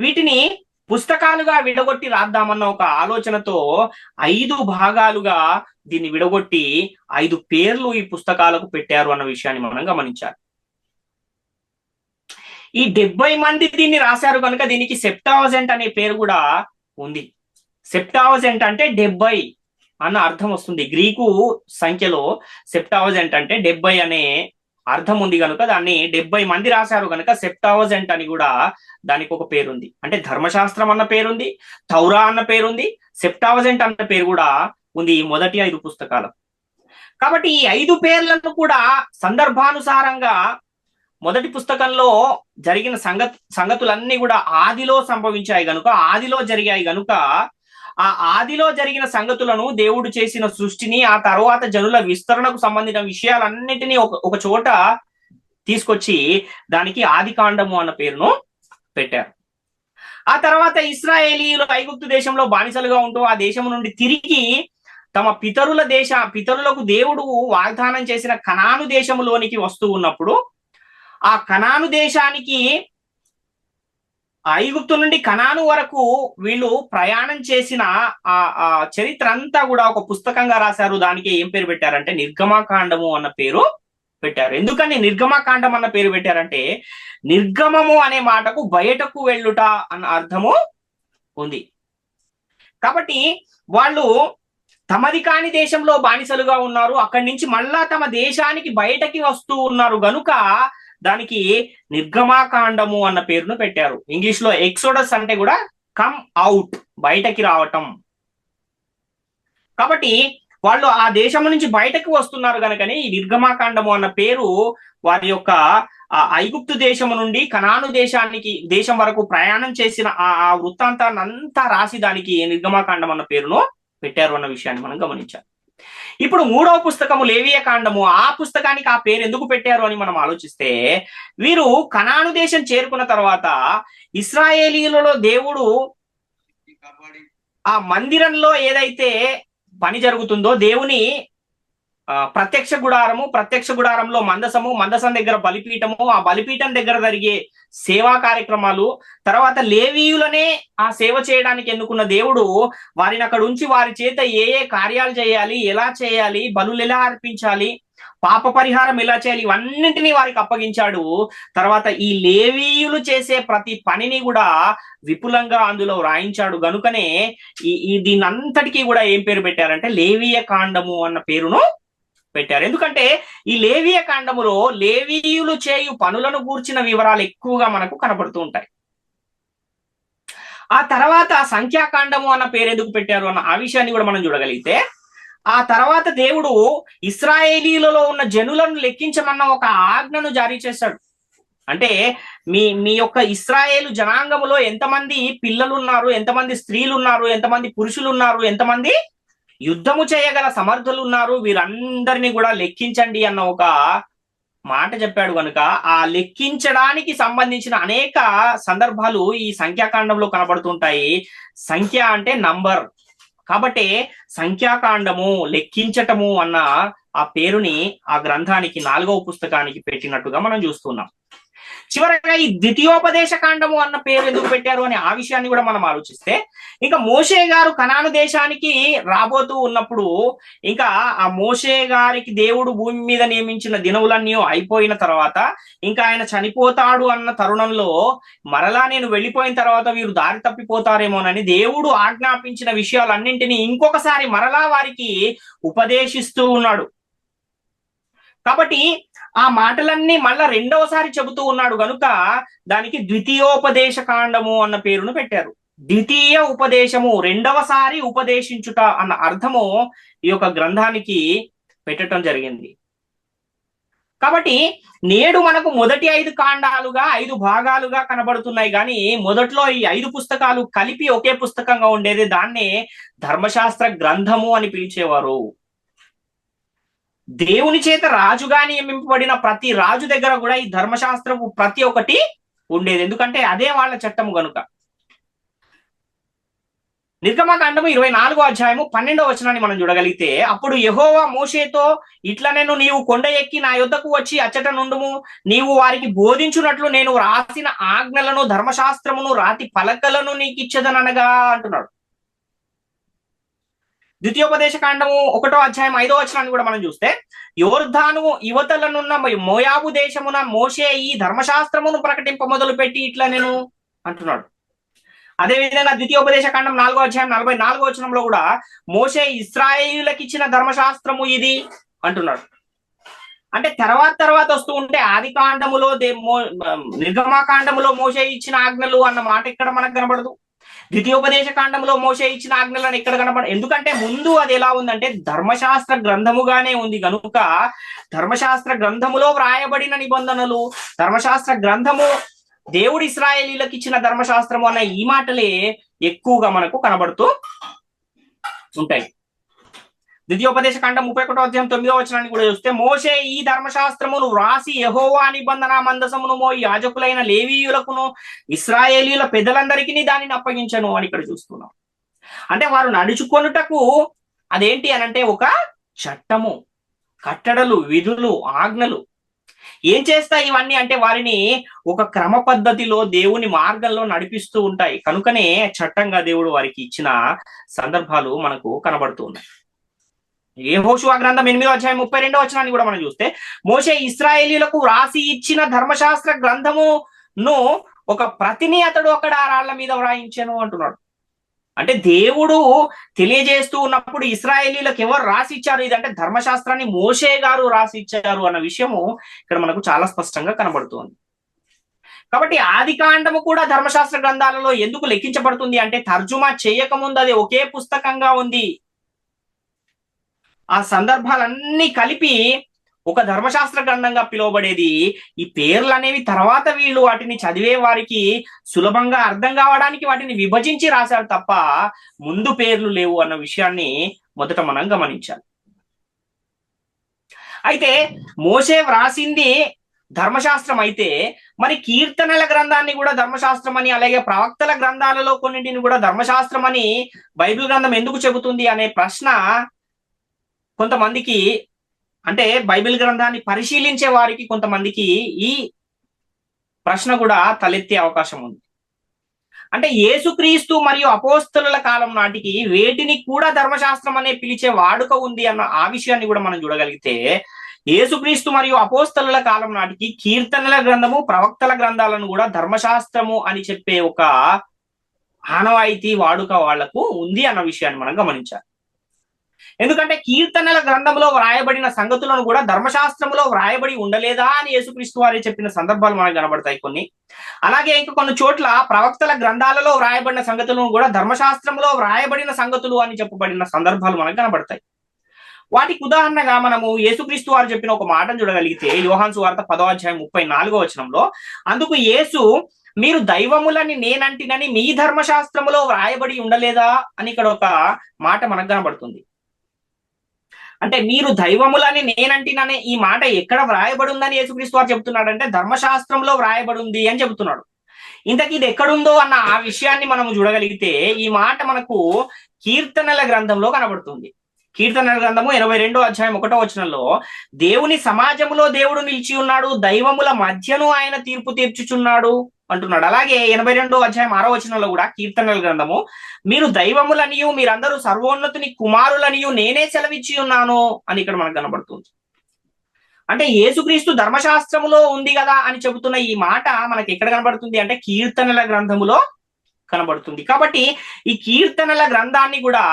వీటిని పుస్తకాలుగా విడగొట్టి రాద్దామన్న ఒక ఆలోచనతో 5 భాగాలుగా దీన్ని విడగొట్టి 5 పేర్లు ఈ పుస్తకాలకు పెట్టారు అన్న విషయాన్ని మనం గమనించాలి. ఈ 70 మంది దీన్ని రాశారు కనుక దీనికి సెప్టావజెంట్ అనే పేరు కూడా ఉంది. సెప్టావజెంట్ అంటే 70 అన్న అర్థం వస్తుంది. గ్రీకు సంఖ్యలో సెప్టావజెంట్ అంటే 70 అనే అర్థం ఉంది కనుక దాన్ని 70 మంది రాశారు కనుక సెప్టావజెంట్ అని కూడా దానికి ఒక పేరుంది. అంటే ధర్మశాస్త్రం అన్న పేరుంది, తౌరా అన్న పేరుంది, సెప్టావజెంట్ అన్న పేరు కూడా ఉంది ఈ మొదటి 5 పుస్తకాలు. కాబట్టి ఈ 5 పేర్లను కూడా సందర్భానుసారంగా మొదటి పుస్తకంలో జరిగిన సంగతులన్నీ కూడా ఆదిలో సంభవించాయి గనుక, ఆదిలో జరిగాయి గనుక ఆ ఆదిలో జరిగిన సంగతులను, దేవుడు చేసిన సృష్టిని, ఆ తర్వాత జనుల విస్తరణకు సంబంధించిన విషయాలన్నిటినీ ఒక చోట తీసుకొచ్చి దానికి ఆది కాండము అన్న పేరును పెట్టారు. ఆ తర్వాత ఇశ్రాయేలీయులు ఐగుప్తు దేశంలో బానిసలుగా ఉంటూ ఆ దేశం నుండి తిరిగి తమ పితరులకు దేవుడు వాగ్దానం చేసిన కనాను దేశంలోనికి వస్తూ ఉన్నప్పుడు, ఆ కనాను దేశానికి ఐగుప్తు నుండి కనాను వరకు వీళ్ళు ప్రయాణం చేసిన ఆ చరిత్ర అంతా కూడా ఒక పుస్తకంగా రాశారు. దానికి ఏం పేరు పెట్టారంటే నిర్గమకాండము అన్న పేరు పెట్టారు. ఎందుకని నిర్గమకాండం అన్న పేరు పెట్టారంటే, నిర్గమము అనే మాటకు బయటకు వెళ్ళుట అన్న అర్థము ఉంది. కాబట్టి వాళ్ళు తమది కాని దేశంలో బానిసలుగా ఉన్నారు, అక్కడి నుంచి మళ్ళా తమ దేశానికి బయటకి వస్తూ ఉన్నారు గనుక దానికి నిర్గమాకాండము అన్న పేరును పెట్టారు. ఇంగ్లీష్ లో ఎక్సోడస్ అంటే కూడా కమ్ అవుట్, బయటకి రావటం. కాబట్టి వాళ్ళు ఆ దేశం నుంచి బయటకు వస్తున్నారు కనుకనే ఈ నిర్గమాకాండము అన్న పేరు వారి యొక్క ఐగుప్తు దేశం నుండి కనాను దేశం వరకు ప్రయాణం చేసిన ఆ వృత్తాంతాన్ని అంతా రాసి దానికి నిర్గమాకాండం అన్న పేరును పెట్టారు అన్న విషయాన్ని మనం గమనించాలి. ఇప్పుడు 3వ పుస్తకము లేవియ కాండము, ఆ పుస్తకానికి ఆ పేరు ఎందుకు పెట్టారు అని మనం ఆలోచిస్తే, వీరు కనాను దేశం చేరుకున్న తర్వాత ఇశ్రాయేలీయులలో దేవుడు ఆ మందిరంలో ఏదైతే పని జరుగుతుందో, దేవుని ప్రత్యక్ష గుడారంలో మందసం దగ్గర బలిపీఠము, ఆ బలిపీఠం దగ్గర జరిగే సేవా కార్యక్రమాలు, తర్వాత లేవీయులనే ఆ సేవ చేయడానికి ఎన్నుకున్న దేవుడు వారిని అక్కడ ఉంచి వారి చేత ఏ కార్యాలు చేయాలి, ఎలా చేయాలి, బలులు ఎలా అర్పించాలి, పాప పరిహారం ఎలా చేయాలి, ఇవన్నింటినీ వారికి అప్పగించాడు. తర్వాత ఈ లేవీయులు చేసే ప్రతి పనిని కూడా విపులంగా అందులో వ్రాయించాడు. గనుకనే దీనంతటికీ కూడా ఏం పేరు పెట్టారంటే లేవీయ కాండము అన్న పేరును పెట్టారు. ఎందుకంటే ఈ లేవీయ కాండములో లేవీయులు చేయు పనులను గూర్చిన వివరాలు ఎక్కువగా మనకు కనబడుతూ ఉంటాయి. ఆ తర్వాత సంఖ్యాకాండము అన్న పేరు ఎందుకు పెట్టారు అన్న ఆ విషయాన్ని కూడా మనం చూడగలిగితే, ఆ తర్వాత దేవుడు ఇశ్రాయేలీలలో ఉన్న జనులను లెక్కించమన్న ఒక ఆజ్ఞను జారీ చేశాడు. అంటే మీ యొక్క ఇశ్రాయేలు జనాంగములో ఎంతమంది పిల్లలు ఉన్నారు, ఎంతమంది స్త్రీలు ఉన్నారు, ఎంతమంది పురుషులు ఉన్నారు, ఎంతమంది యుద్ధము చేయగల సమర్థులు ఉన్నారు, వీరందరినీ కూడా లెక్కించండి అన్న ఒక మాట చెప్పాడు. కనుక ఆ లెక్కించడానికి సంబంధించిన అనేక సందర్భాలు ఈ సంఖ్యాకాండంలో కనబడుతుంటాయి. సంఖ్య అంటే నంబర్, కాబట్టి సంఖ్యాకాండము, లెక్కించటము అన్న ఆ పేరుని ఆ గ్రంథానికి 4వ పుస్తకానికి పెట్టినట్టుగా మనం చూస్తున్నాం. చివరగా ఈ ద్వితీయోపదేశ కాండము అన్న పేరు ఎందుకు పెట్టారు అని ఆ విషయాన్ని కూడా మనం ఆలోచిస్తే, ఇంకా మోషే గారు కనాను దేశానికి రాబోతూ ఉన్నప్పుడు, ఇంకా ఆ మోషే గారికి దేవుడు భూమి మీద నియమించిన దినములన్నీ అయిపోయిన తర్వాత, ఇంకా ఆయన చనిపోతాడు అన్న తరుణంలో మరలా నేను వెళ్ళిపోయిన తర్వాత వీరు దారి తప్పిపోతారేమోనని దేవుడు ఆజ్ఞాపించిన విషయాలన్నింటినీ ఇంకొకసారి మరలా వారికి ఉపదేశిస్తూ ఉన్నాడు. కాబట్టి ఆ మాటలన్నీ మళ్ళా రెండవసారి చెబుతూ ఉన్నాడు గనుక దానికి ద్వితీయోపదేశ కాండము అన్న పేరును పెట్టారు. ద్వితీయ ఉపదేశము, రెండవసారి ఉపదేశించుట అన్న అర్థము ఈ యొక్క గ్రంథానికి పెట్టడం జరిగింది. కాబట్టి నేడు మనకు మొదటి 5 కాండాలుగా 5 భాగాలుగా కనబడుతున్నాయి, కానీ మొదట్లో ఈ 5 పుస్తకాలు కలిపి ఒకే పుస్తకంగా ఉండేది. దాన్నే ధర్మశాస్త్ర గ్రంథము అని పిలిచేవారు. దేవుని చేత రాజుగా నియమింపబడిన ప్రతి రాజు దగ్గర కూడా ఈ ధర్మశాస్త్రము ప్రతి ఒక్కటి ఉండేది. ఎందుకంటే అదే వాళ్ళ చట్టము గనుక. నిర్గమకాండము 24వ అధ్యాయము 12వ వచనాన్ని మనం చూడగలిగితే, అప్పుడు యెహోవా మోషేతో ఇట్లా, నేను నీవు కొండ ఎక్కి నా యొద్దకు వచ్చి అచ్చట నుండుము, నీవు వారికి బోధించున్నట్లు నేను రాసిన ఆజ్ఞలను ధర్మశాస్త్రమును రాతి పలకలను నీకు ఇచ్చేదనగా అంటున్నాడు. ద్వితీయోపదేశ కాండము 1వ అధ్యాయం 5వ వచనాన్ని కూడా మనం చూస్తే, యోర్ధాను యువతలనున్న మోయాబు దేశమున మోషే ఈ ధర్మశాస్త్రమును ప్రకటింప మొదలు పెట్టి ఇట్లా నేను అంటున్నాడు. అదేవిధంగా ద్వితీయోపదేశ కాండం 4వ అధ్యాయం 44వ వచనంలో కూడా మోషే ఇశ్రాయేలులకు ఇచ్చిన ధర్మశాస్త్రము ఇది అంటున్నాడు. అంటే తర్వాత వస్తూ ఉంటే ఆది కాండములో నిర్గమాకాండములో మోషే ఇచ్చిన ఆజ్ఞలు అన్న మాట ఇక్కడ మనకు కనబడదు. ద్వితీయోపదేశ కాండంలో మోషే ఇచ్చిన ఆజ్ఞలను ఇక్కడ కనబడదు. ఎందుకంటే ముందు అది ఎలా ఉందంటే ధర్మశాస్త్ర గ్రంథముగానే ఉంది కనుక, ధర్మశాస్త్ర గ్రంథములో వ్రాయబడిన నిబంధనలు, ధర్మశాస్త్ర గ్రంథము దేవుడు ఇశ్రాయేలీలకు ఇచ్చిన ధర్మశాస్త్రము అన్న ఈ మాటలే ఎక్కువగా మనకు కనబడుతూ ఉంటాయి. ద్వితీయోపదేశ కాండం 31వ అధ్యాయం 9వ వచనాన్ని కూడా చూస్తే, మోషే ఈ ధర్మశాస్త్రమును వ్రాసి యెహోవా నిబంధన మందసమును మోయి యాజకులైన లేవీయులకును ఇశ్రాయేలీయుల పెద్దలందరికీ దానిని అప్పగించను అని ఇక్కడ చూస్తున్నాం. అంటే వారు నడుచుకొనుటకు అదేంటి అనంటే ఒక చట్టము, కట్టడలు, విధులు, ఆజ్ఞలు. ఏం చేస్తాయి ఇవన్నీ అంటే వారిని ఒక క్రమ పద్ధతిలో దేవుని మార్గంలో నడిపిస్తూ ఉంటాయి. కనుకనే చట్టంగా దేవుడు వారికి ఇచ్చిన సందర్భాలు మనకు కనబడుతూ ఉన్నాయి. యెహోషువ గ్రంథం 8వ అధ్యాయం 32వ వచనాన్ని కూడా మనం చూస్తే, మోషే ఇశ్రాయేలీయులకు రాసి ఇచ్చిన ధర్మశాస్త్ర గ్రంథమును ఒక ప్రతిని అతడు అక్కడ ఆ రాళ్ల మీద వ్రాయించాను అంటున్నాడు. అంటే దేవుడు తెలియజేస్తూ ఉన్నప్పుడు ఇశ్రాయేలీలకు ఎవరు రాసి ఇచ్చారు ఇదంటే ధర్మశాస్త్రాన్ని మోషే గారు రాసి ఇచ్చారు అన్న విషయము ఇక్కడ మనకు చాలా స్పష్టంగా కనబడుతుంది. కాబట్టి ఆది కాండము కూడా ధర్మశాస్త్ర గ్రంథాలలో ఎందుకు లెక్కించబడుతుంది అంటే తర్జుమా చేయకముందు అది ఒకే పుస్తకంగా ఉంది. ఆ సందర్భాలన్నీ కలిపి ఒక ధర్మశాస్త్ర గ్రంథంగా పిలువబడేది. ఈ పేర్లు అనేవి తర్వాత వీళ్ళు వాటిని చదివే వారికి సులభంగా అర్థం కావడానికి వాటిని విభజించి రాశారు తప్ప ముందు పేర్లు లేవు అన్న విషయాన్ని మొదట మనం గమనించాలి. అయితే మోషే వ్రాసింది ధర్మశాస్త్రం అయితే మరి కీర్తనల గ్రంథాన్ని కూడా ధర్మశాస్త్రం అని, అలాగే ప్రవక్తల గ్రంథాలలో కొన్నింటిని కూడా ధర్మశాస్త్రం అని బైబిల్ గ్రంథం ఎందుకు చెబుతుంది అనే ప్రశ్న కొంతమందికి, అంటే బైబిల్ గ్రంథాన్ని పరిశీలించే వారికి కొంతమందికి ఈ ప్రశ్న కూడా తలెత్తే అవకాశం ఉంది. అంటే యేసుక్రీస్తు మరియు అపోస్తలుల కాలం నాటికి వేటిని కూడా ధర్మశాస్త్రం అనే పిలిచే వాడుక ఉంది అన్న ఆ విషయాన్ని కూడా మనం చూడగలిగితే, యేసుక్రీస్తు మరియు అపోస్తలుల కాలం నాటికి కీర్తనల గ్రంథము, ప్రవక్తల గ్రంథాలను కూడా ధర్మశాస్త్రము అని చెప్పే ఒక ఆనవాయితీ వాడుక వాళ్లకు ఉంది అన్న విషయాన్ని మనం గమనించాలి. ఎందుకంటే కీర్తనల గ్రంథంలో వ్రాయబడిన సంగతులను కూడా ధర్మశాస్త్రంలో వ్రాయబడి ఉండలేదా అని యేసుక్రీస్తు వారే చెప్పిన సందర్భాలు మనకు కనబడతాయి కొన్ని. అలాగే ఇంకా కొన్ని చోట్ల ప్రవక్తల గ్రంథాలలో వ్రాయబడిన సంగతులను కూడా ధర్మశాస్త్రంలో వ్రాయబడిన సంగతులు అని చెప్పబడిన సందర్భాలు మనకు కనబడతాయి. వాటికి ఉదాహరణగా మనము యేసుక్రీస్తు వారు చెప్పిన ఒక మాటను చూడగలిగితే, యోహాను సువార్త 10వ అధ్యాయం 34వ వచనంలో, అందుకు యేసు, మీరు దైవములని నేనంటినని మీ ధర్మశాస్త్రములో వ్రాయబడి ఉండలేదా అని ఇక్కడ ఒక మాట మనకు కనబడుతుంది. అంటే మీరు దైవములని నేనంటిననే ఈ మాట ఎక్కడ వ్రాయబడి ఉందని యేసుక్రీస్తు వారు చెబుతున్నాడంటే ధర్మశాస్త్రంలో వ్రాయబడి ఉంది అని చెబుతున్నాడు. ఇంతకీ ఇది ఎక్కడుందో అన్న ఆ విషయాన్ని మనం చూడగలిగితే ఈ మాట మనకు కీర్తనల గ్రంథంలో కనబడుతుంది. కీర్తనల గ్రంథము 82వ అధ్యాయం 1వ వచనంలో, దేవుని సమాజములో దేవుడు నిలిచి ఉన్నాడు, దైవముల మధ్యను ఆయన తీర్పు తీర్చుచున్నాడు అంటున్నాడు. అలాగే 82వ అధ్యాయం 6వ వచనంలో కూడా కీర్తనల గ్రంథము, మీరు దైవములనియు మీరందరూ సర్వోన్నతుని కుమారులనియు నేనే సెలవిచ్చి ఉన్నాను అని ఇక్కడ మనకు కనబడుతుంది. అంటే యేసుక్రీస్తు ధర్మశాస్త్రములో ఉంది కదా అని చెబుతున్న ఈ మాట మనకి ఎక్కడ కనబడుతుంది అంటే కీర్తనల గ్రంథములో కనబడుతుంది. కాబట్టి ఈ కీర్తనల గ్రంథాన్ని కూడా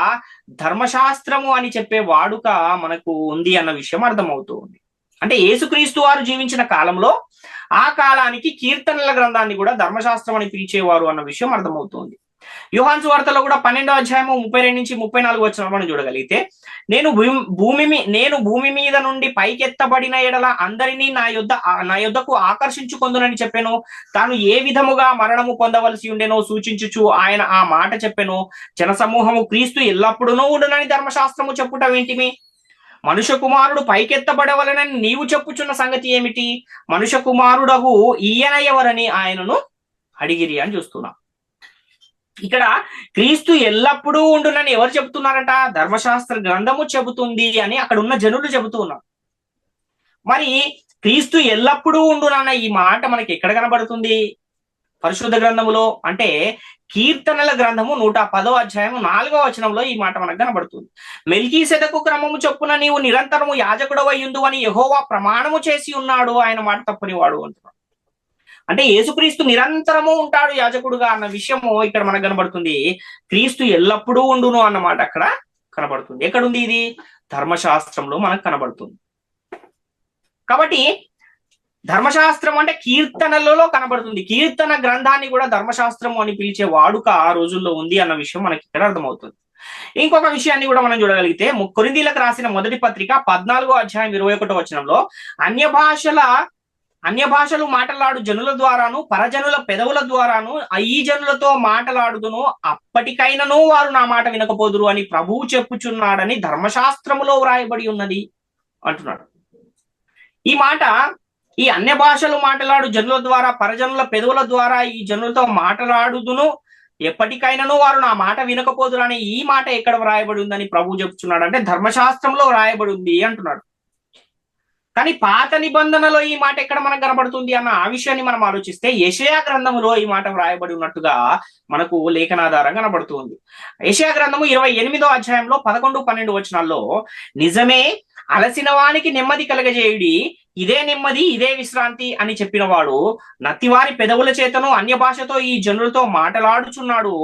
ధర్మశాస్త్రము అని చెప్పే వాడుక మనకు ఉంది అన్న విషయం అర్థమవుతూ ఉంది. అంటే యేసుక్రీస్తు వారు జీవించిన కాలంలో ఆ కాలానికి కీర్తనల గ్రంథాన్ని కూడా ధర్మశాస్త్రం అని పిలిచేవారు అన్న విషయం అర్థమవుతుంది. యోహాను సువార్తలో కూడా 12వ అధ్యాయము 32 నుంచి 34 వచనాలు మనం చూడగలిగితే, నేను భూమి మీద నుండి పైకెత్తబడిన ఎడల అందరినీ నా యొద్దకు ఆకర్షించుకొందునని చెప్పాను. తాను ఏ విధముగా మరణము పొందవలసి ఉండేనో సూచించుచు ఆయన ఆ మాట చెప్పాను. జనసమూహము క్రీస్తు ఎల్లప్పుడూ ఉండునని ధర్మశాస్త్రము చెప్పుట వింటిమి. మనుష్య కుమారుడు పైకెత్తబడవలనని నీవు చెప్పుచున్న సంగతి ఏమిటి? మనుష్య కుమారుడగు ఈయన ఎవరని ఆయనను అడిగిరి అని చూస్తున్నాం. ఇక్కడ క్రీస్తు ఎల్లప్పుడూ ఉండునని ఎవరు చెబుతున్నారట? ధర్మశాస్త్ర గ్రంథము చెబుతుంది అని అక్కడ ఉన్న జనులు చెబుతూ ఉన్నారు. మరి క్రీస్తు ఎల్లప్పుడూ ఉండునన్న ఈ మాట మనకి ఎక్కడ కనబడుతుంది? పరిశుద్ధ గ్రంథములో, అంటే కీర్తనల గ్రంథము 110వ అధ్యాయం 4వ వచనంలో ఈ మాట మనకు కనబడుతుంది. మెల్కీసెదకు క్రమము చొప్పున నీవు నిరంతరము యాజకుడవయ్యుందు అని యెహోవా ప్రమాణము చేసి ఉన్నాడు, ఆయన మాట తప్పని వాడు అంటున్నాడు. అంటే యేసుక్రీస్తు నిరంతరము ఉంటాడు యాజకుడుగా అన్న విషయము ఇక్కడ మనకు కనబడుతుంది. క్రీస్తు ఎల్లప్పుడూ ఉండును అన్నమాట అక్కడ కనబడుతుంది. ఎక్కడుంది ఇది? ధర్మశాస్త్రంలో మనకు కనబడుతుంది. కాబట్టి ధర్మశాస్త్రం అంటే కీర్తనలలో కనబడుతుంది. కీర్తన గ్రంథాన్ని కూడా ధర్మశాస్త్రము అని పిలిచే వాడుక ఆ రోజుల్లో ఉంది అన్న విషయం మనకి ఇక్కడ అర్థమవుతుంది. ఇంకొక విషయాన్ని కూడా మనం చూడగలిగితే కొరింథీయులకు రాసిన మొదటి పత్రిక 14వ అధ్యాయం 21వ వచనంలో అన్య భాషలు మాట్లాడు జనుల ద్వారాను పరజనుల పెదవుల ద్వారాను ఈ జనులతో మాట్లాడుదును, అప్పటికైనను వారు నా మాట వినకపోదురు అని ప్రభువు చెప్పుచున్నాడని ధర్మశాస్త్రములో వ్రాయబడి ఉన్నది అంటున్నాడు. ఈ మాట, ఈ అన్య భాషలు మాట్లాడు జనుల ద్వారా పరజనుల పెదవుల ద్వారా ఈ జనులతో మాట్లాడుదును, ఎప్పటికైనాను వారు నా మాట వినకపోదురు అని ఈ మాట ఎక్కడ వ్రాయబడి ఉందని ప్రభువు చెప్తున్నాడు? అంటే ధర్మశాస్త్రంలో వ్రాయబడి ఉంది అంటున్నాడు. కానీ పాత నిబంధనలో ఈ మాట ఎక్కడ మనకు కనబడుతుంది అన్న ఆ విషయాన్ని మనం ఆలోచిస్తే యెషయా గ్రంథములో ఈ మాట వ్రాయబడి ఉన్నట్టుగా మనకు లేఖనాధారం కనబడుతుంది. యెషయా గ్రంథము 28వ అధ్యాయంలో 11-12 వచనాల్లో నిజమే, అలసిన వానికి నెమ్మది కలగజేయుడి, ఇదే నెమ్మది ఇదే విశ్రాంతి అని చెప్పిన వాడు నత్తివారి పెదవుల చేతను అన్య భాషతో ఈ జనులతో మాట్లాడుచున్నాడు,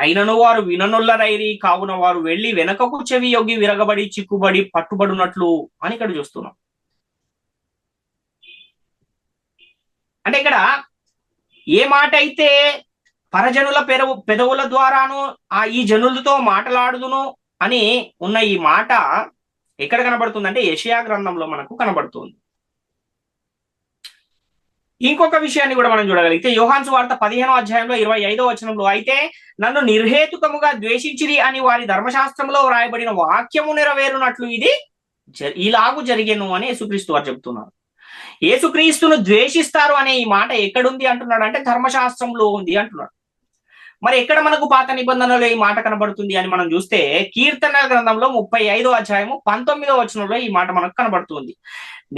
అయినను వారు విననొల్లరైరి, కావున వారు వెళ్లి వెనకకు చెవి యొగ్గి విరగబడి చిక్కుబడి పట్టుబడినట్లు అని ఇక్కడ చూస్తున్నాం. అంటే ఇక్కడ ఏ మాట అయితే పరజనుల పెదవుల ద్వారాను ఈ జనులతో మాట్లాడుదును అని ఉన్న ఈ మాట ఎక్కడ కనబడుతుంది అంటే యెషయా గ్రంథంలో మనకు కనబడుతుంది. ఇంకొక విషయాన్ని కూడా మనం చూడగలిగితే యోహాను సువార్త 15వ అధ్యాయంలో 25వ వచనంలో అయితే నన్ను నిర్హేతుకముగా ద్వేషించిరి అని వారి ధర్మశాస్త్రంలో వ్రాయబడిన వాక్యము నెరవేరునట్లు ఇది ఇలాగు జరిగేను అని యేసుక్రీస్తు వారు చెప్తున్నారు. యేసుక్రీస్తును ద్వేషిస్తారు అనే ఈ మాట ఎక్కడుంది అంటున్నాడు అంటే ధర్మశాస్త్రంలో ఉంది అంటున్నాడు. మరి ఎక్కడ మనకు పాత నిబంధనలో ఈ మాట కనబడుతుంది అని మనం చూస్తే కీర్తనల గ్రంథంలో 35వ అధ్యాయము 19వ వచనంలో ఈ మాట మనకు కనబడుతుంది.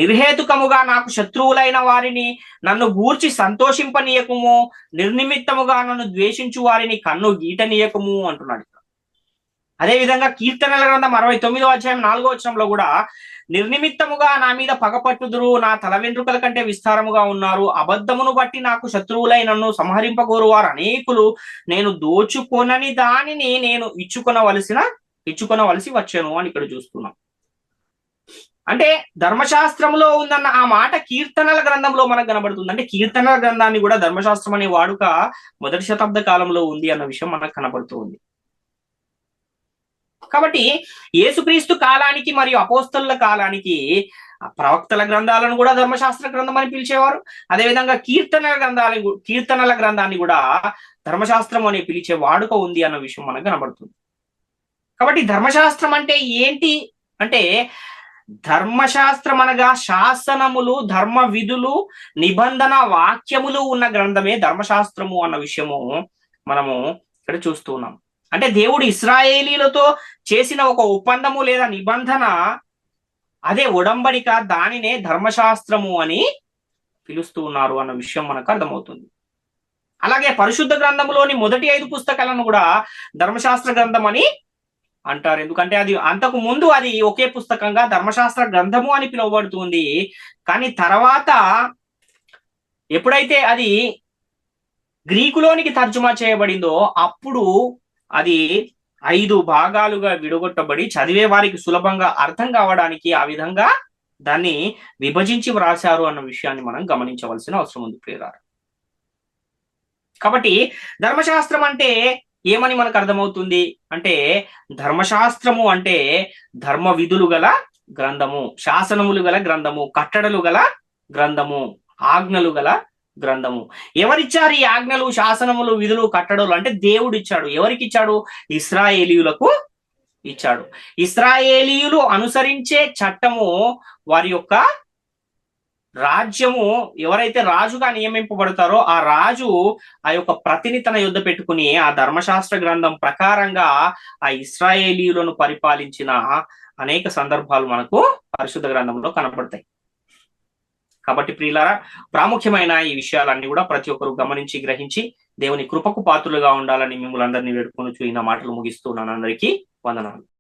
నిర్హేతుకముగా నాకు శత్రువులైన వారిని నన్ను గూర్చి సంతోషింపనీయకము, నిర్నిమిత్తముగా నన్ను ద్వేషించు వారిని కన్ను గీటనీయకము అంటున్నాడు. అదేవిధంగా కీర్తనల గ్రంథం 69వ అధ్యాయం 4వ వచనంలో కూడా నిర్నిమిత్తముగా నా మీద పగపట్టుదురు, నా తల వెంట్రుకల కంటే విస్తారముగా ఉన్నారు, అబద్ధమును బట్టి నాకు శత్రువులై నన్ను సంహరింపగోరు వారు అనేకులు, నేను దోచుకొనని దానిని నేను ఇచ్చుకొనవలసి వచ్చాను అని ఇక్కడ చూస్తున్నాం. అంటే ధర్మశాస్త్రంలో ఉందన్న ఆ మాట కీర్తనల గ్రంథంలో మనకు కనబడుతుంది. అంటే కీర్తనల గ్రంథాన్ని కూడా ధర్మశాస్త్రం అనే వాడుక మొదటి శతాబ్ద కాలంలో ఉంది అన్న విషయం మనకు కనబడుతూ ఉంది. కాబట్టి యేసుక్రీస్తు కాలానికి మరియు అపోస్తలుల కాలానికి ప్రవక్తల గ్రంథాలను కూడా ధర్మశాస్త్ర గ్రంథం అని పిలిచేవారు. అదేవిధంగా కీర్తనల గ్రంథాన్ని కూడా ధర్మశాస్త్రం అని పిలిచే వాడుక ఉంది అన్న విషయం మనకు కనబడుతుంది. కాబట్టి ధర్మశాస్త్రం అంటే ఏంటి అంటే ధర్మశాస్త్రం అనగా శాసనములు, ధర్మ విధులు, నిబంధన వాక్యములు ఉన్న గ్రంథమే ధర్మశాస్త్రము అన్న విషయము మనము ఇక్కడ చూస్తున్నాం. అంటే దేవుడు ఇశ్రాయేలీలతో చేసిన ఒక ఒప్పందము లేదా నిబంధన, అదే ఒడంబడిక, దానినే ధర్మశాస్త్రము అని పిలుస్తూ ఉన్నారు అన్న విషయం మనకు అర్థమవుతుంది. అలాగే పరిశుద్ధ గ్రంథములోని మొదటి 5 పుస్తకాలను కూడా ధర్మశాస్త్ర గ్రంథం అని అంటారు. ఎందుకంటే అది అంతకు ముందు అది ఒకే పుస్తకంగా ధర్మశాస్త్ర గ్రంథము అని పిలువబడుతుంది. కానీ తర్వాత ఎప్పుడైతే అది గ్రీకులోనికి తర్జుమా చేయబడిందో అప్పుడు అది 5 భాగాలుగా విడగొట్టబడి చదివే వారికి సులభంగా అర్థం కావడానికి ఆ విధంగా దాన్ని విభజించి వ్రాశారు అన్న విషయాన్ని మనం గమనించవలసిన అవసరం ఉంది ప్రియులారా. కాబట్టి ధర్మశాస్త్రం అంటే ఏమని మనకు అర్థమవుతుంది అంటే ధర్మశాస్త్రము అంటే ధర్మ విధులు గల గ్రంథము, శాసనములు గల గ్రంథము, కట్టడలు గల గ్రంథము, ఆజ్ఞలు గల గ్రంథము. ఎవరిచ్చారు ఈ ఆజ్ఞలు, శాసనములు, విధులు, కట్టడలు అంటే దేవుడు ఇచ్చాడు. ఎవరికి ఇచ్చాడు? ఇశ్రాయేలీయులకు ఇచ్చాడు. ఇశ్రాయేలీయులు అనుసరించే చట్టము వారి యొక్క రాజ్యము ఎవరైతే రాజుగా నియమింపబడతారో ఆ రాజు ఆ యొక్క ప్రతిని తన యుద్ధ పెట్టుకుని ఆ ధర్మశాస్త్ర గ్రంథం ప్రకారంగా ఆ ఇస్రాయేలీయులను పరిపాలించిన అనేక సందర్భాలు మనకు పరిశుద్ధ గ్రంథంలో కనబడతాయి. కాబట్టి ప్రియులారా, ప్రాముఖ్యమైన ఈ విషయాలన్నీ కూడా ప్రతి ఒక్కరు గమనించి గ్రహించి దేవుని కృపకు పాత్రులుగా ఉండాలని మిమ్మల్ని అందరినీ వేడుకొని ఈ నా మాటలు ముగిస్తున్నాను. అందరికీ వందనాలు.